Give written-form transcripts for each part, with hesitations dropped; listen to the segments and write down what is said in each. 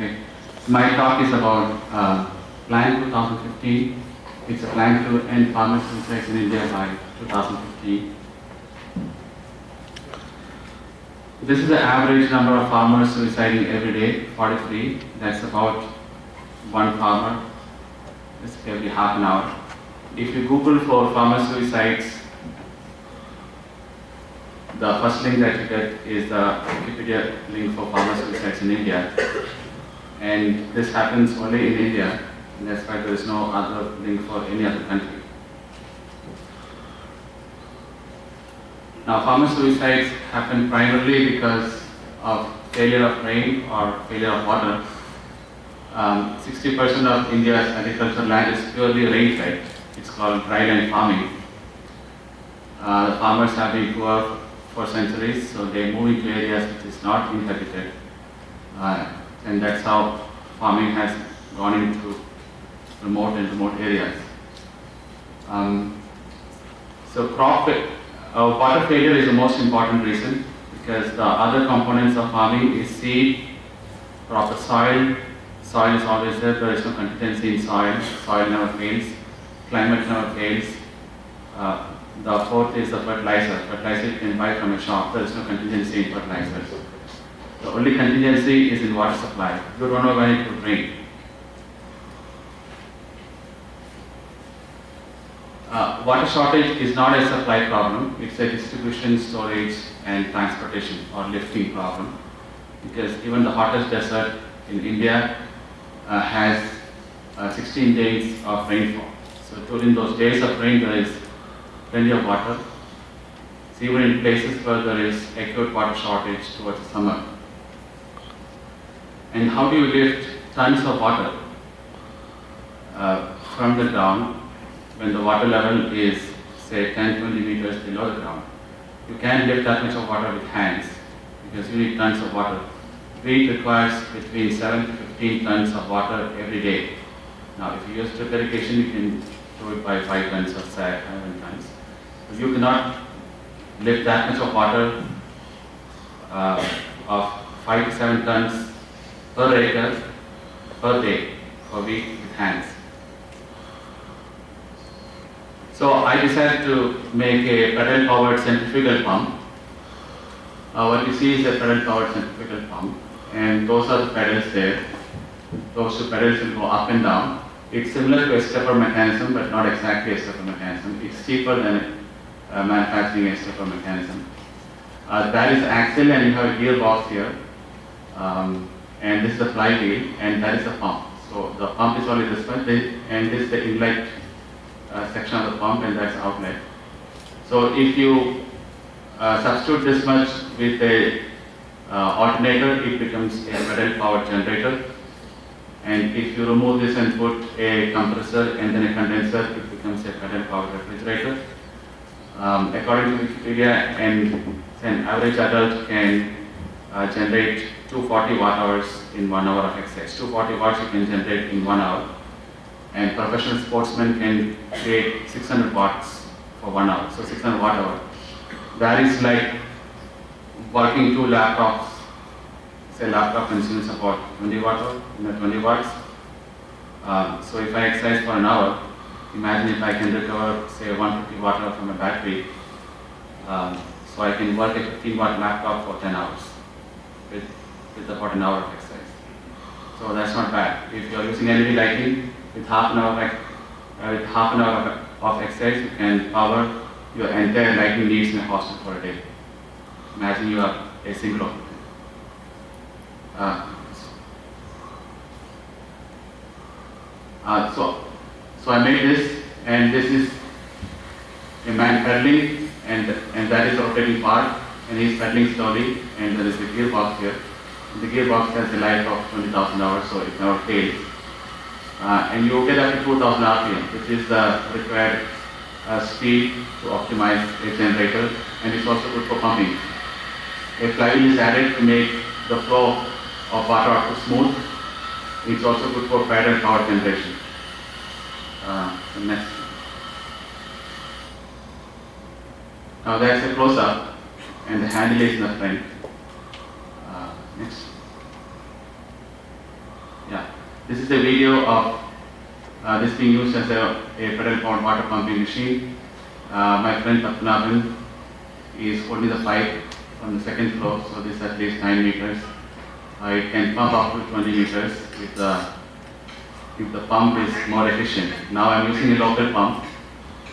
Okay. My talk is about Plan 2015. It's a plan to end farmer suicides in India by 2015. This is the average number of farmers suiciding every day, 43. That's about one farmer. It's every half an hour. If you Google for farmer suicides, the first link that you get is the Wikipedia link for farmer suicides in India. And this happens only in India, and that's why there is no other link for any other country. Now, farmer suicides happen primarily because of failure of rain or failure of water. 60% of India's agricultural land is purely rain-fed. It's called dryland farming. The farmers have been poor for centuries, so they move into areas which is not inhabited. And that's how farming has gone into remote and remote areas. Water failure is the most important reason, because the other components of farming is seed, proper soil. Soil is always there. There is no contingency in soil. Soil never fails. Climate never fails. The fourth is the fertilizer. Fertilizer you can buy from a shop. There is no contingency in fertilizers. The only contingency is in water supply. You don't know when it will rain. Water shortage is not a supply problem. It's a distribution, storage, and transportation or lifting problem. Because even the hottest desert in India has 16 days of rainfall. So during those days of rain, there is plenty of water. So even in places where there is acute water shortage towards the summer. And how do you lift tons of water from the ground when the water level is, say, 10-20 meters below the ground? You can't lift that much of water with hands because you need tons of water. Wheat requires between 7 to 15 tons of water every day. Now, if you use drip irrigation, you can do it by 5 tons or 7 tons. But you cannot lift that much of water of 5 to 7 tons per acre per day for wheat with hands. So I decided to make a pedal-powered centrifugal pump. What you see is a pedal-powered centrifugal pump, and those are the pedals there. Those two pedals will go up and down. It's similar to a stepper mechanism, but not exactly a stepper mechanism. It's cheaper than manufacturing a stepper mechanism. That is the axle, and you have a gearbox here. And this is the flywheel, and that is the pump. So the pump is only this one, and this is the inlet section of the pump, and that's the outlet. So if you substitute this much with a alternator, it becomes a pedal-powered generator. And if you remove this and put a compressor and then a condenser, it becomes a pedal-powered refrigerator. According to Wikipedia, an average adult can generate 240 watt-hours in 1 hour of exercise. 240 watts you can generate in 1 hour. And professional sportsmen can create 600 watts for 1 hour. So 600 watt-hour. That is like working 2 laptops. Say laptop consumes about 20 watt-hour, 20 watts. So if I exercise for an hour, imagine if I can recover, say, 150 watt-hour from a battery. So I can work a 15 watt laptop for 10 hours with about an hour of exercise. So that's not bad. If you're using LED lighting with half an hour of exercise, you can power your entire lighting needs in a hostel for a day. Imagine you are a single occupant. So I made this, and this is a man pedaling, and that is the rotating part, and he's pedaling slowly, and there is a gearbox here. The gearbox has a life of 20,000 hours, so it never fails. And you get up to 2,000 RPM, which is the required speed to optimize a generator, and it's also good for pumping. A flywheel is added to make the flow of water output smooth. It's also good for pedal power generation. Next. Now that's a close-up, and the handle is in the front. Next. a video of this being used as a pedal-powered water pumping machine. My friend Patnavan is holding the pipe on the second floor, so this is at least 9 meters. It can pump up to 20 meters if the pump is more efficient. Now I'm using a local pump,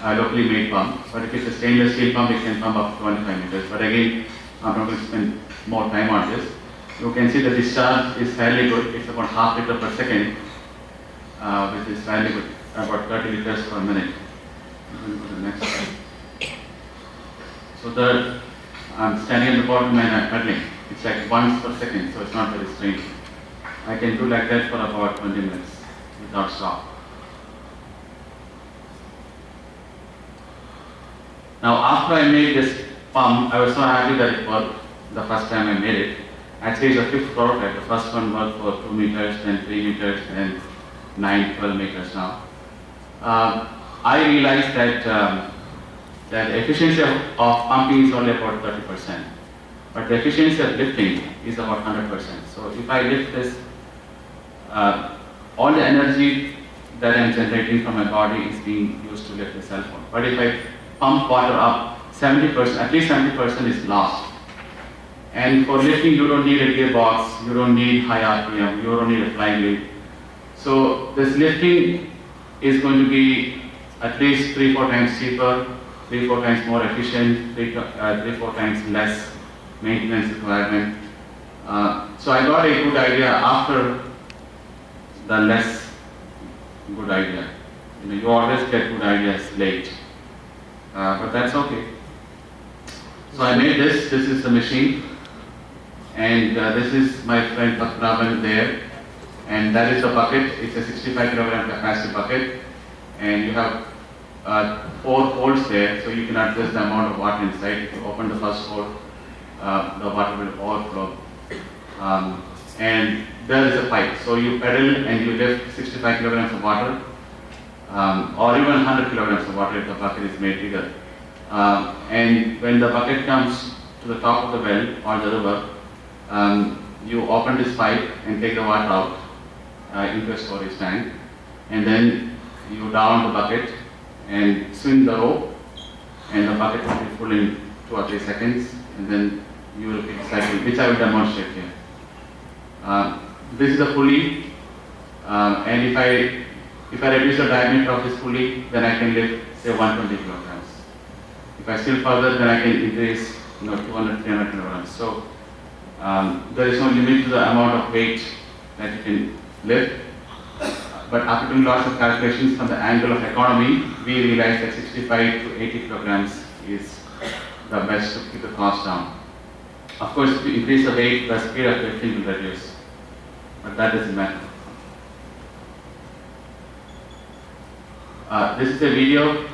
a locally made pump, but if it's a stainless steel pump, it can pump up to 25 meters. But again, I'm not going to spend more time on this. You can see the discharge is fairly good. It's about half liter per second, which is fairly good, about 30 liters per minute. I'm going to go to the next slide. So I'm standing at the bottom and I'm pedaling. It's like once per second, so it's not very strange. I can do like that for about 20 minutes without stop. Now after I made this pump, I was so happy that it worked the first time I made it. Actually it's a fifth prototype. The first one worked for 2 meters, then 3 meters, then 9, 12 meters now. I realized that the efficiency of pumping is only about 30%, but the efficiency of lifting is about 100%. So if I lift this, all the energy that I'm generating from my body is being used to lift the cell phone. But if I pump water up, 70%, at least 70% is lost. And for lifting, you don't need a gearbox, you don't need high RPM, you don't need a flywheel. So this lifting is going to be at least 3-4 times cheaper, 3-4 times more efficient, 3-4 times less maintenance requirement. So I got a good idea after the less good idea. You always get good ideas late, but that's okay. So I made this. This is the machine, and this is my friend Patnavan there, and that is the bucket. It's a 65 kilogram capacity bucket, and you have 4 holes there, so you can adjust the amount of water inside. If you open the first hole, the water will overflow. And there is a pipe, so you pedal and you lift 65 kilograms of water, or even 100 kilograms of water if the bucket is made bigger. And when the bucket comes to the top of the well or the river, you open this pipe and take the water out into a storage tank, and then you down the bucket and swing the rope, and the bucket will be full in 2 or 3 seconds, and then you will repeat the cycle, which I will demonstrate here. This is a pulley, and if I reduce the diameter of this pulley, then I can lift say 120 kilograms. If I still further, then I can increase 200, 300 kilograms. So there is no limit to the amount of weight that you can lift. But after doing lots of calculations from the angle of economy, we realized that 65 to 80 kilograms is the best to keep the cost down. Of course, if you increase the weight, the speed of lifting will reduce, but that doesn't matter. This is a video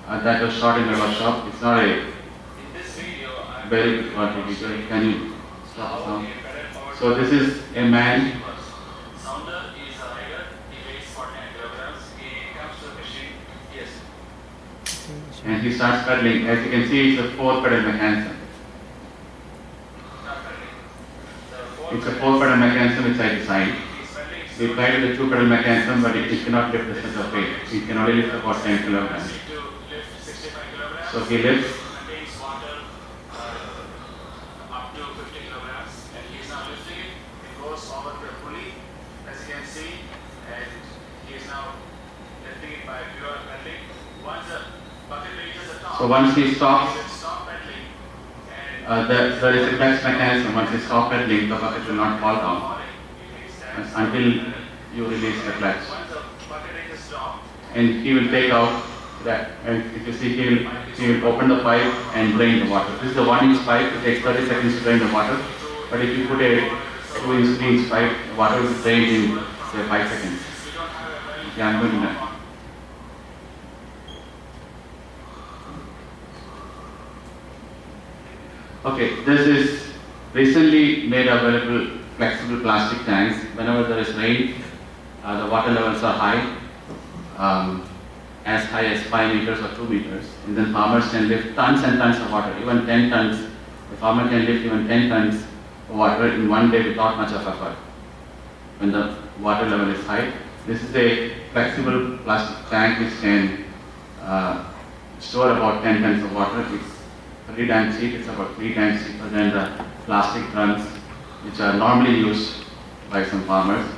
that was shot in my workshop. It's not a very good quality video. Can you stop the sound? So this is a man. Sounder is a rider. He weighs 49 kilograms. He comes to the machine. Yes. And he starts pedaling. As you can see, it's a 4-pedal mechanism. It's a 4-pedal mechanism which I designed. We tried with a 2-pedal mechanism, but it cannot lift the center of weight. It can only lift about 10 kilograms. So he lifts. Contains water up to 50 kilograms, and he is now lifting it. It goes over to a pulley, as you can see, and he is now lifting it by pure pedaling. Once the bucket reaches the top, So once he stops, he will stop pedaling, there is a clutch mechanism. Once you stop pedaling, the bucket will not fall down until you release the clutch. once the bucket reaches stop, And he will take out that. And if you see, he will open the pipe and drain the water. This is a 1-inch pipe. It takes 30 seconds to drain the water. But if you put a 2-inch, 3-inch pipe, the water will drain in say 5 seconds. Yeah, I'm going to that. Okay, this is recently made available flexible plastic tanks. Whenever there is rain, the water levels are high, as high as 5 meters or 2 meters. And then farmers can lift tons and tons of water, even 10 tons. The farmer can lift even 10 tons of water in one day without much of effort. When the water level is high, This is a flexible plastic tank which can store about 10 tons of water. It's pretty damn cheap. It's about 3 times cheaper than the plastic drums which are normally used by some farmers.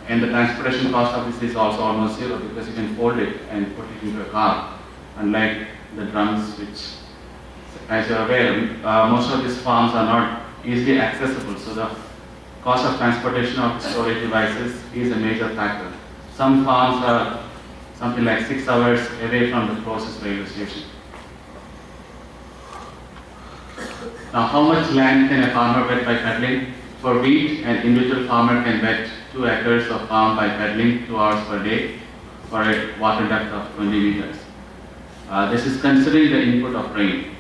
And the transportation cost of this is also almost zero because you can fold it and put it into a car, unlike the drums which, as you're aware, most of these farms are not easily accessible. So the cost of transportation of storage devices is a major factor. Some farms are something like 6 hours away from the closest railway station. Now, how much land can a farmer wet by peddling? For wheat, an individual farmer can wet 2 acres of farm by peddling 2 hours per day for a water depth of 20 meters. This is considering the input of rain.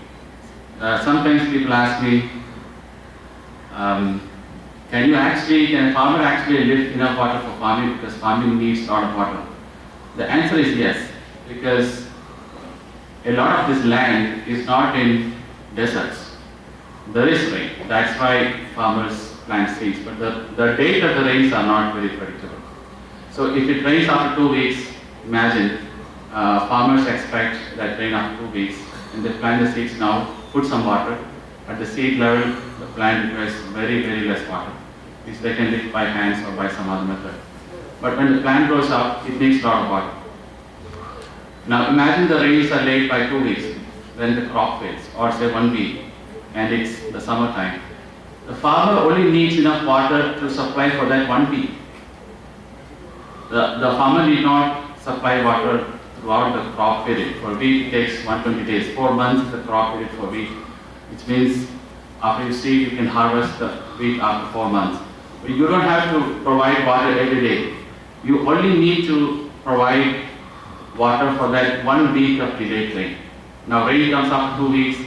Sometimes people ask me, can a farmer actually lift enough water for farming, because farming needs a lot of water? The answer is yes, because a lot of this land is not in deserts. There is rain. That's why farmers plant seeds. But the date of the rains are not very predictable. So if it rains after 2 weeks, imagine farmers expect that rain after 2 weeks, and they plant the seeds now, put some water. At the seed level, the plant requires very, very less water, which they can lift by hands or by some other method. But when the plant grows up, it needs a lot of water. Now imagine the rains are late by 2 weeks, then the crop fails, or say 1 week, and it's the summertime. The farmer only needs enough water to supply for that 1 week. The farmer need not supply water throughout the crop period. For wheat, it takes 120 days. 4 months is the crop period for wheat, which means after you seed, you can harvest the wheat after 4 months. But you don't have to provide water every day. You only need to provide water for that 1 week of delayed rain. Now rain comes after 2 weeks,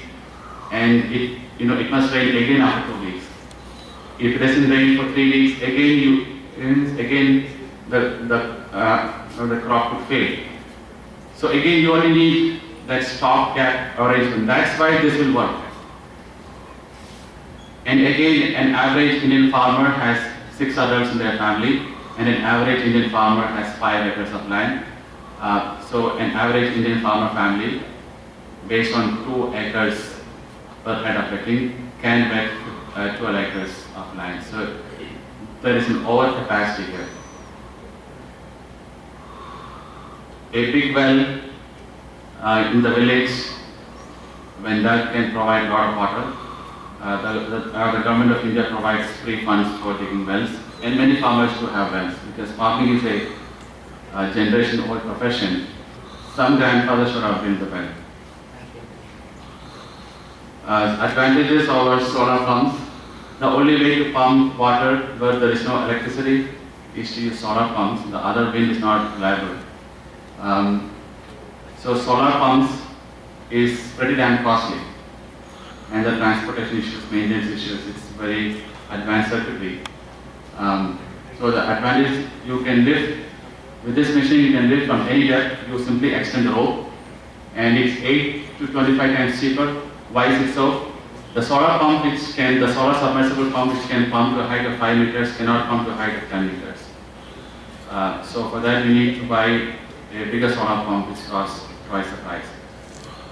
and it must rain again after 2 weeks. If it doesn't rain for 3 weeks, again the crop would fail. So again, you only need that stopgap arrangement. That's why this will work. And again, an average Indian farmer has 6 adults in their family, and an average Indian farmer has 5 acres of land. So an average Indian farmer family, based on 2 acres per head of wetting, can wet 12 acres of land. So there is an overcapacity here. A big well in the village, when that can provide a lot of water, the government of India provides free funds for digging wells, and many farmers do have wells, because farming is a generation-old profession. Some grandfathers should have built the well. Advantages over solar pumps. The only way to pump water where there is no electricity is to use solar pumps. The other wind is not reliable. So solar pumps is pretty damn costly, and the transportation issues, maintenance issues, it's very advanced circuitry. So the advantage, you can lift, with this machine you can lift from any depth. You simply extend the rope, and it's 8 to 25 times cheaper. Why is it so? The solar submersible pump, which can pump to a height of 5 meters, cannot pump to a height of 10 meters. So for that you need to buy a bigger solar pump, which costs twice the price.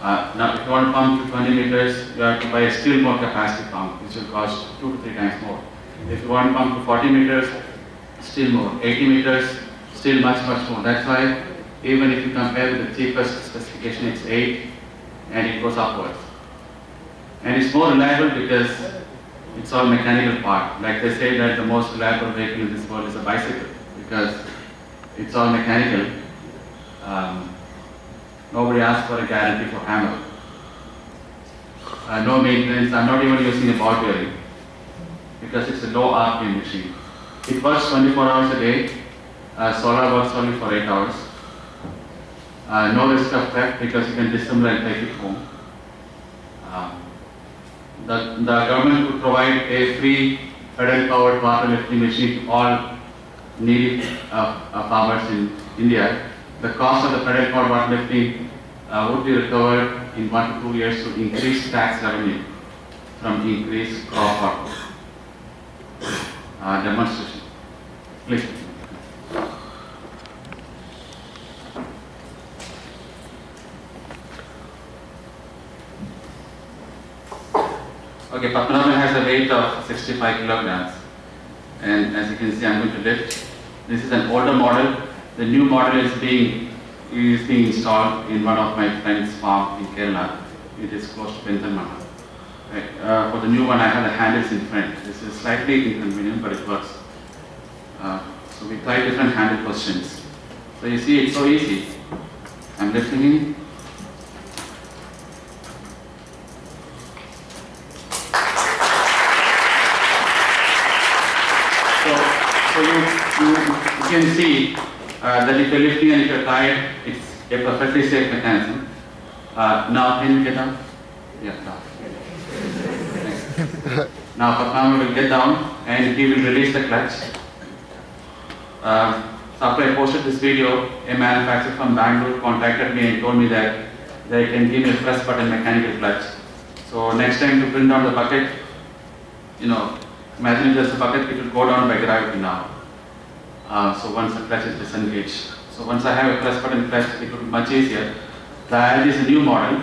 Now if you want to pump to 20 meters, you have to buy a still more capacity pump, which will cost 2 to 3 times more. If you want to pump to 40 meters, still more. 80 meters, still much more. That's why even if you compare with the cheapest specification, it's 8, and it goes upwards. And it's more reliable because it's all mechanical part. Like they say that the most reliable vehicle in this world is a bicycle, because it's all mechanical. Nobody asks for a guarantee for hammer. No maintenance. I'm not even using a ball bearing, because it's a low RPM machine. It works 24 hours a day. Solar works only for 8 hours. No risk of theft, because you can disassemble and take it home. The government would provide a free pedal-powered water lifting machine to all needy farmers in India. The cost of the pedal-powered water lifting would be recovered in 1 to 2 years to increase tax revenue from increased crop output. Demonstration. Please. weight of 65 kilograms. And as you can see, I'm going to lift. This is an older model. The new model is being installed in one of my friend's farm in Kerala. It is close to Penthamana. Right. For the new one, I have the handles in front. This is slightly inconvenient, but it works. So we try different handle positions. So you see, it's so easy. I'm lifting in. So you can see that if you're lifting and if you're tired, it's a perfectly safe mechanism. Now can you get down? Yeah, down. Now Padmanabhan will get down and he will release the clutch. So after I posted this video, a manufacturer from Bangalore contacted me and told me that they can give me a press button mechanical clutch. So next time to bring down the bucket, imagine if there's a bucket, it will go down by gravity now. So once the clutch is disengaged. So once I have a press button clutch, it will be much easier. The IL is a new model.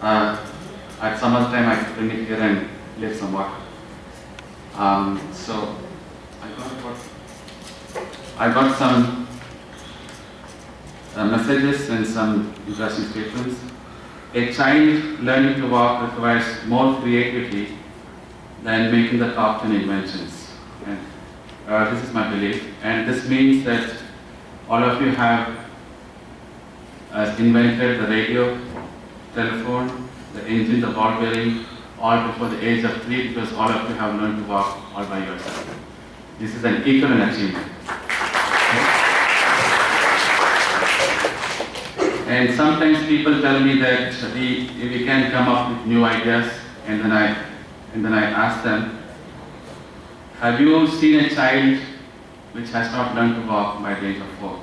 At summer time, I can bring it here and lift some water. So I got some messages and some interesting statements. A child learning to walk requires more creativity than making the top 10 inventions. And this is my belief. And this means that all of you have invented the radio, telephone, the engine, the ball bearing, all before the age of 3 because all of you have learned to walk all by yourself. This is an equal achievement. And sometimes people tell me that we can come up with new ideas, and then I ask them, have you seen a child which has not learned to walk by the age of 4?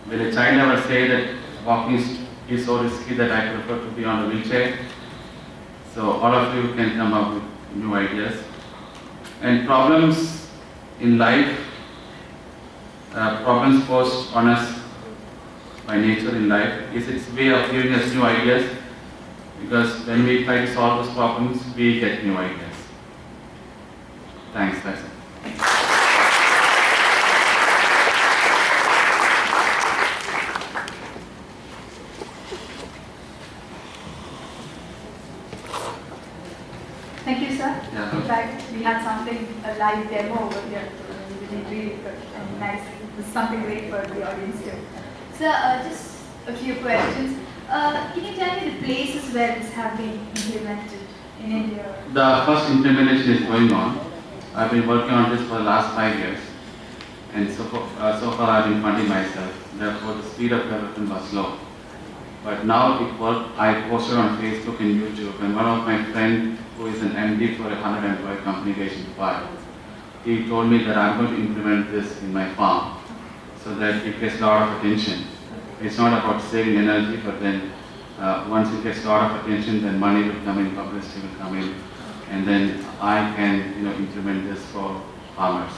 Will a child ever say that walking is so risky that I prefer to be on a wheelchair? So all of you can come up with new ideas. And problems in life, problems posed on us by nature in life is its way of giving us new ideas, because when we try to solve those problems, we get new ideas. Thanks, that's it. Thank you, sir. Yeah. In fact, we had something, a live demo over here. We did really good and nice. It was something great for the audience too. Sir, just a few questions. Can you tell me the places where this have been implemented in India? The first implementation is going on. I've been working on this for the last 5 years, and so far I've been funding myself. Therefore, the speed of development was slow. But now it worked. I posted on Facebook and YouTube, and one of my friends, who is an MD for a 100-employee company based in Dubai, he told me that I'm going to implement this in my farm so that it gets a lot of attention. It's not about saving energy, but then once it gets a lot of attention, then money will come in, publicity will come in, and then I can implement this for farmers.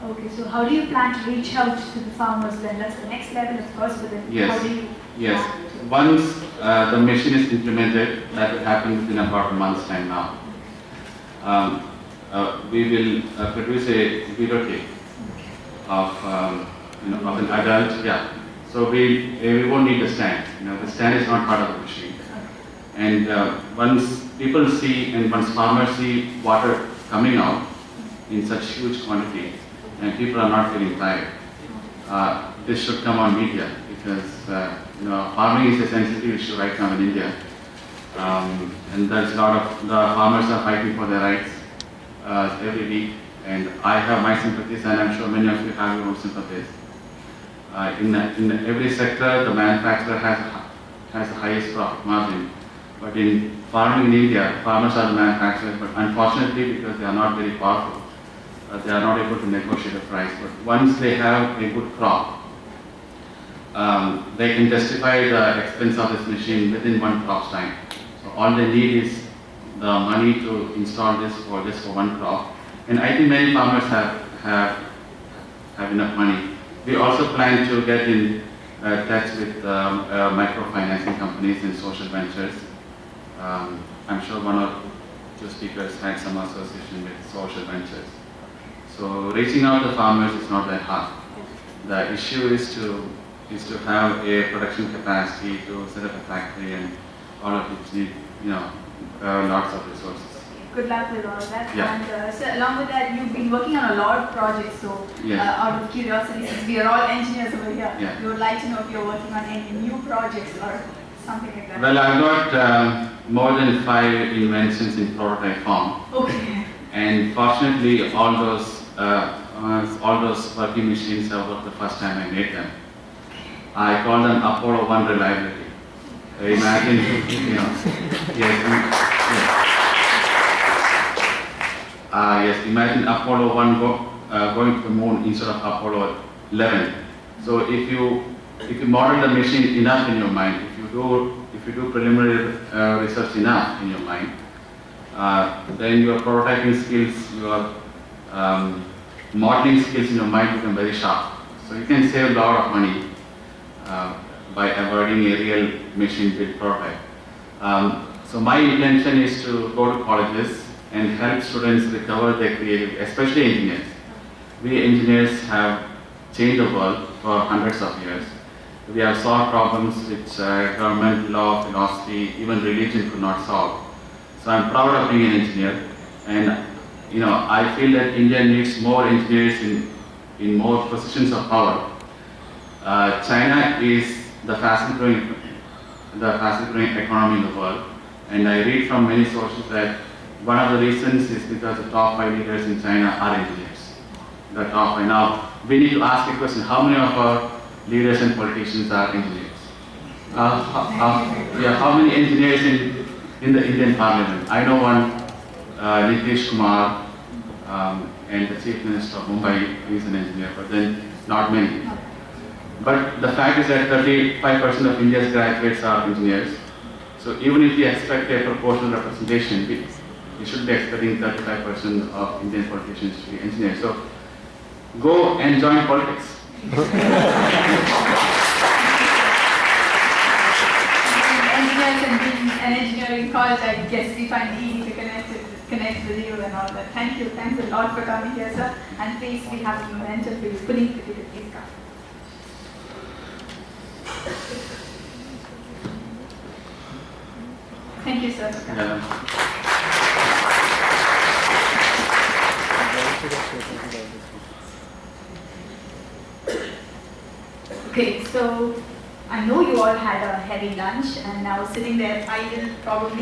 Okay, so how do you plan to reach out to the farmers then? That's the next level, of course, but then Yes. how do you? Yes. Once the machine is implemented, that will happen within about a month's time now. We will produce a videotape of of an adult. Yeah. So we won't need the stand. The stand is not part of the machine. And once people see and once farmers see water coming out in such huge quantity, and people are not feeling tired, this should come on media, because farming is a sensitive issue right now in India, and there's a lot of the farmers are fighting for their rights every week, and I have my sympathies, and I'm sure many of you have your own sympathies. In every sector, the manufacturer has the highest profit margin, but in farming in India, farmers are the manufacturers, but unfortunately, because they are not very powerful, they are not able to negotiate a price. But once they have a good crop, they can justify the expense of this machine within one crop's time. So all they need is the money to install this for just for one crop. And I think many farmers have enough money. We also plan to get in touch with microfinancing companies and social ventures. I'm sure one or two speakers had some association with social ventures. So reaching out to farmers is not that hard. The issue is to have a production capacity to set up a factory, and all of which need lots of resources. Good luck with all of that. Yeah. And so along with that, you've been working on a lot of projects. So Yes. out of curiosity, since we are all engineers over here, Yeah. we would like to know if you're working on any new projects or something like that. Well, I've got more than 5 inventions in prototype form, Okay. and fortunately, all those working machines have worked the first time I made them. I call them Apollo 1 reliability. Imagine, imagine Apollo 1 going to the moon instead of Apollo 11. So if you model the machine enough in your mind, if you do preliminary research enough in your mind, then your prototyping skills, your modeling skills in your mind become very sharp. So you can save a lot of money by avoiding a real machine-built prototype. So my intention is to go to colleges and help students recover their creativity, especially engineers. We engineers have changed the world for hundreds of years. We have solved problems which government, law, philosophy, even religion could not solve. So I'm proud of being an engineer, and I feel that India needs more engineers in more positions of power. China is the fastest growing economy in the world, and I read from many sources that one of the reasons is because the top 5 leaders in China are engineers. The top 5. Now, we need to ask a question: how many of our leaders and politicians are engineers? How many engineers in the Indian Parliament? I know one, Nitish Kumar, and the Chief Minister of Mumbai is an engineer, but then not many. But the fact is that 35% of India's graduates are engineers. So even if we expect a proportional representation, we should be expecting 35% of Indian politicians to be engineers. So go and join politics. Engineers and being an engineering college, I guess we find it easy to connect with you and all that. Thank you. Thanks a lot for coming here, sir. And please, we have a memento for you. Puneet, if you could please come. Thank you, sir, for coming. Okay, so I know you all had a heavy lunch and now sitting there idle, probably